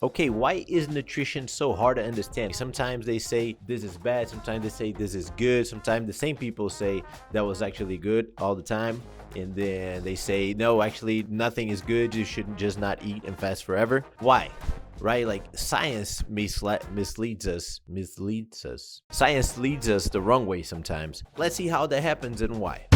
Okay, why is nutrition so hard to understand? Sometimes they say this is bad, sometimes they say this is good, sometimes the same people say that was actually good all the time, and then they say no, actually nothing is good, you should just not eat and fast forever. Why? Right? Like science misleads us. Science leads us the wrong way sometimes. Let's see how that happens and why.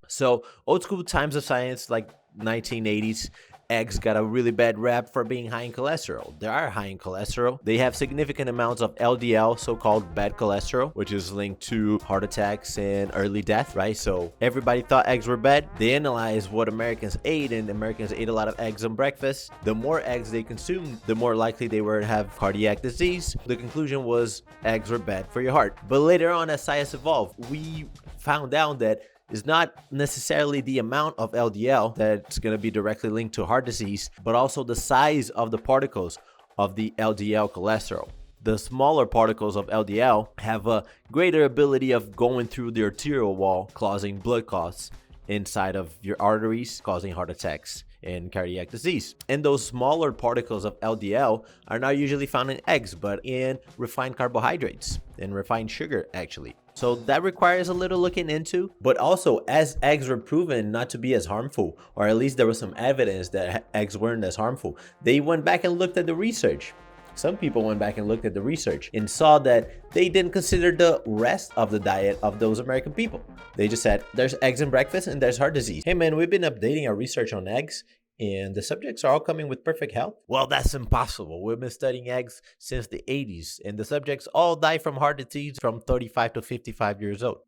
So old school times of science, like 1980s, eggs got a really bad rap for being high in cholesterol. They are high in cholesterol. They have significant amounts of LDL, so-called bad cholesterol, which is linked to heart attacks and early death, right? So everybody thought eggs were bad. They analyzed what Americans ate, and Americans ate a lot of eggs on breakfast. The more eggs they consumed, the more likely they were to have cardiac disease. The conclusion was eggs were bad for your heart. But later on, as science evolved, we found out that is not necessarily the amount of LDL that's going to be directly linked to heart disease, but also the size of the particles of the LDL cholesterol. The smaller particles of LDL have a greater ability of going through the arterial wall, causing blood clots inside of your arteries, causing heart attacks and cardiac disease. And those smaller particles of LDL are not usually found in eggs, but in refined carbohydrates and refined sugar, actually. So that requires a little looking into. But also, as eggs were proven not to be as harmful, or at least there was some evidence that eggs weren't as harmful, they went back and looked at the research. Some people went back and looked at the research and saw that they didn't consider the rest of the diet of those American people. They just said, there's eggs in breakfast and there's heart disease. Hey man, we've been updating our research on eggs, and the subjects are all coming with perfect health. Well, that's impossible. We've been studying eggs since the 80s, and the subjects all die from heart disease from 35 to 55 years old.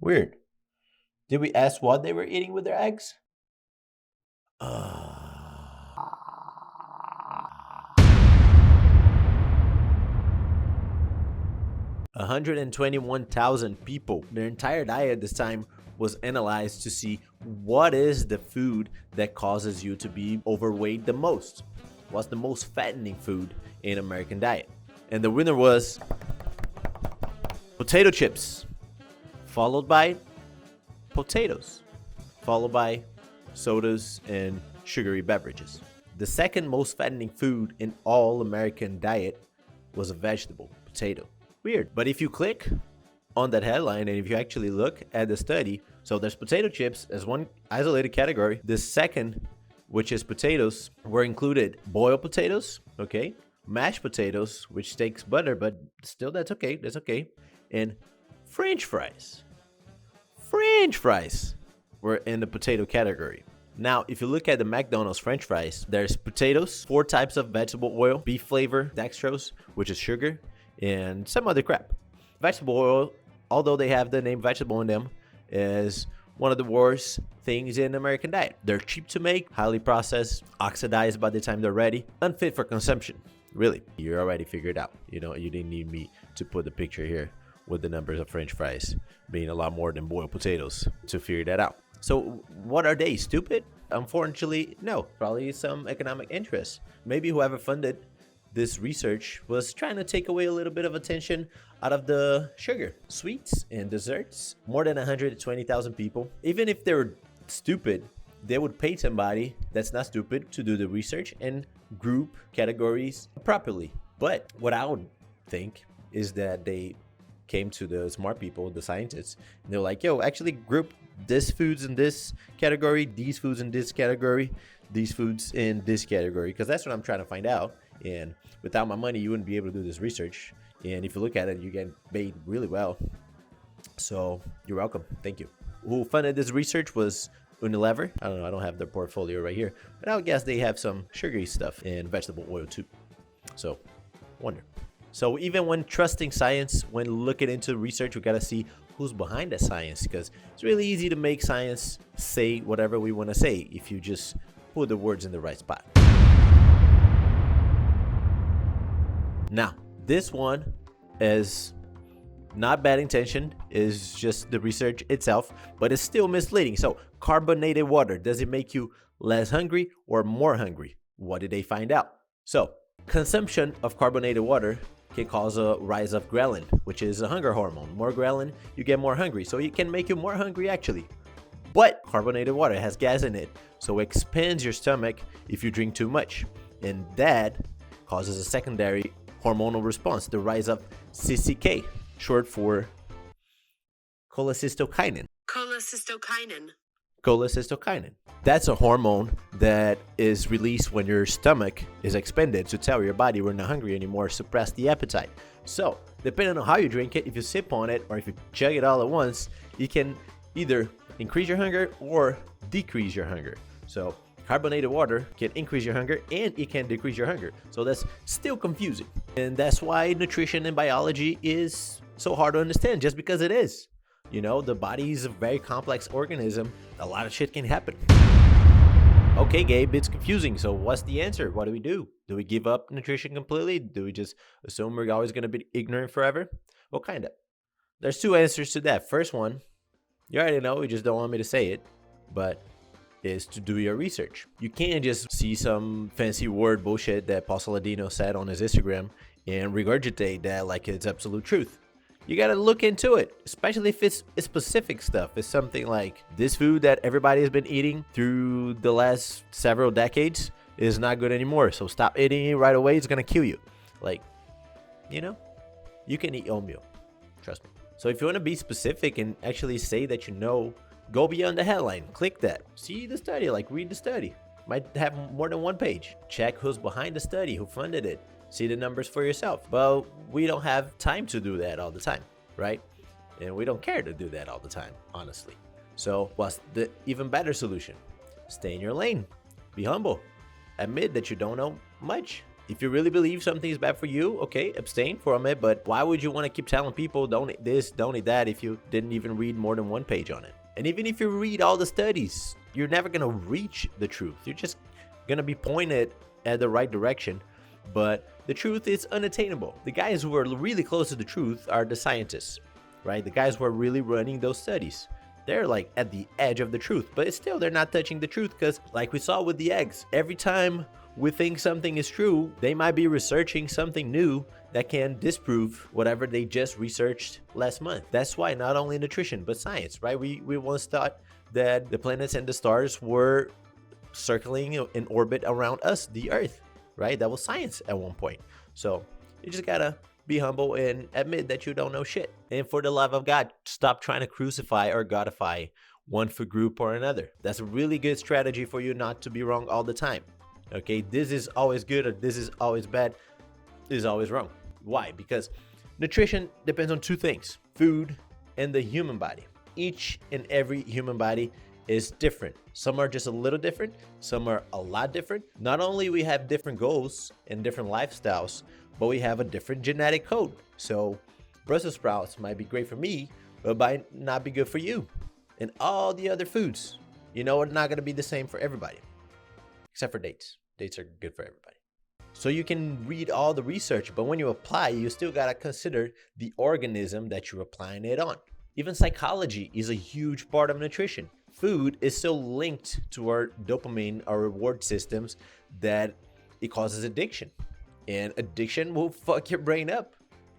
Weird. Did we ask what they were eating with their eggs? 121,000 people. Their entire diet at this time was analyzed to see what is the food that causes you to be overweight the most. What's the most fattening food in American diet? And the winner was potato chips, followed by potatoes, followed by sodas and sugary beverages. The second most fattening food in all American diet was a vegetable, potato. Weird. But if you click on that headline and if you actually look at the study, so there's potato chips as one isolated category. The second, which is potatoes, were included boiled potatoes, okay, mashed potatoes, which takes butter, but still that's okay, and French fries. French fries were in the potato category. Now, if you look at the McDonald's French fries, there's potatoes, 4 types of vegetable oil, beef flavor, dextrose, which is sugar, and some other crap. Vegetable oil, although they have the name vegetable in them, is one of the worst things in American diet. They're cheap to make, highly processed, oxidized by the time they're ready, unfit for consumption. Really, you already figured out. You know, you didn't need me to put the picture here with the numbers of French fries being a lot more than boiled potatoes to figure that out. So what are they, stupid? Unfortunately, no. Probably some economic interest. Maybe whoever funded this research was trying to take away a little bit of attention out of the sugar, sweets, and desserts. More than 120,000 people. Even if they were stupid, they would pay somebody that's not stupid to do the research and group categories properly. But what I would think is that they came to the smart people, the scientists, and they're like, yo, actually group this foods in this category, these foods in this category, these foods in this category, because that's what I'm trying to find out. And without my money, you wouldn't be able to do this research. And if you look at it, you get paid really well. So you're welcome. Thank you. Who funded this research was Unilever. I don't know. I don't have their portfolio right here, but I would guess they have some sugary stuff and vegetable oil too. So wonder. So even when trusting science, when looking into research, we got to see who's behind the science, because it's really easy to make science say whatever we want to say if you just put the words in the right spot. Now, this one is not bad intention, is just the research itself, but it's still misleading. So, carbonated water, does it make you less hungry or more hungry? What did they find out? So, consumption of carbonated water can cause a rise of ghrelin, which is a hunger hormone. More ghrelin, you get more hungry. So, it can make you more hungry actually. But carbonated water has gas in it, so it expands your stomach if you drink too much. And that causes a secondary hormonal response, the rise of CCK, short for cholecystokinin. Cholecystokinin. That's a hormone that is released when your stomach is expanded to tell your body we're not hungry anymore, suppress the appetite. So, depending on how you drink it, if you sip on it or if you chug it all at once, you can either increase your hunger or decrease your hunger. So, carbonated water can increase your hunger and it can decrease your hunger. So that's still confusing. And that's why nutrition and biology is so hard to understand, just because it is. You know, the body is a very complex organism. A lot of shit can happen. Okay, Gabe, it's confusing. So what's the answer? What do we do? Do we give up nutrition completely? Do we just assume we're always going to be ignorant forever? Well, kind of. There's two answers to that. First one, you already know, you just don't want me to say it, but is to do your research. You can't just see some fancy word bullshit that Paul Saladino said on his Instagram and regurgitate that like it's absolute truth. You gotta look into it, especially if it's specific stuff. It's something like this food that everybody has been eating through the last several decades is not good anymore, so stop eating it right away. It's gonna kill you. Like, you know, you can eat oatmeal, trust me. So if you want to be specific and actually say that you know, go beyond the headline. Click that. See the study, like read the study. Might have more than one page. Check who's behind the study, who funded it. See the numbers for yourself. But we don't have time to do that all the time, right? And we don't care to do that all the time, honestly. So what's the even better solution? Stay in your lane. Be humble. Admit that you don't know much. If you really believe something is bad for you, okay, abstain from it. But why would you want to keep telling people don't eat this, don't eat that if you didn't even read more than one page on it? And even if you read all the studies, you're never going to reach the truth. You're just going to be pointed at the right direction. But the truth is unattainable. The guys who are really close to the truth are the scientists, right? The guys who are really running those studies. They're like at the edge of the truth. But still, they're not touching the truth because like we saw with the eggs, every time we think something is true, they might be researching something new that can disprove whatever they just researched last month. That's why not only nutrition, but science, right? We once thought that the planets and the stars were circling in orbit around us, the Earth, right? That was science at one point. So you just gotta be humble and admit that you don't know shit. And for the love of God, stop trying to crucify or godify one food group or another. That's a really good strategy for you not to be wrong all the time. Okay, this is always good or this is always bad. This is always wrong. Why? Because nutrition depends on two things: food and the human body. Each and every human body is different. Some are just a little different, some are a lot different. Not only we have different goals and different lifestyles, but we have a different genetic code. So Brussels sprouts might be great for me, but might not be good for you. And all the other foods, you know, are not going to be the same for everybody, except for dates. Dates are good for everybody. So you can read all the research, but when you apply, you still got to consider the organism that you're applying it on. Even psychology is a huge part of nutrition. Food is so linked to our dopamine, our reward systems, that it causes addiction. And addiction will fuck your brain up.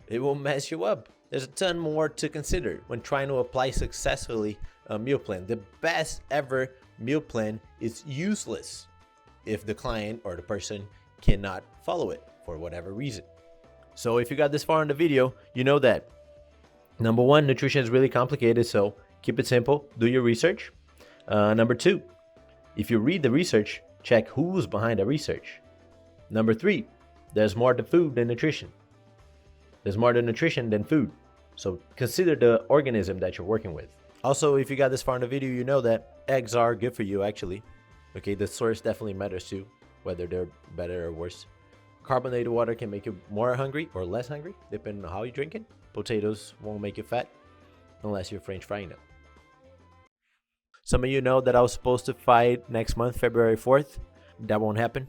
It will mess you up. There's a ton more to consider when trying to apply successfully a meal plan. The best ever meal plan is useless if the client or the person cannot follow it for whatever reason. So if you got this far in the video, you know that number one, nutrition is really complicated, so keep it simple. Do your research. Number two, if you read the research, check who's behind the research. Number three, there's more to food than nutrition. There's more to nutrition than food. So consider the organism that you're working with. Also, if you got this far in the video, you know that eggs are good for you, actually. Okay, the source definitely matters too, whether they're better or worse. Carbonated water can make you more hungry or less hungry, depending on how you drink it. Potatoes won't make you fat, unless you're French frying them. Some of you know that I was supposed to fight next month, February 4th. That won't happen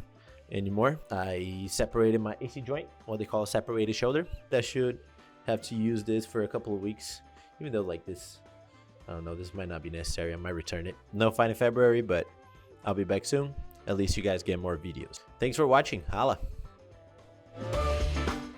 anymore. I separated my AC joint, what they call a separated shoulder. That should have to use this for a couple of weeks, even though like this, I don't know, this might not be necessary. I might return it. No fight in February, but I'll be back soon. At least you guys get more videos. Thanks for watching. Holla.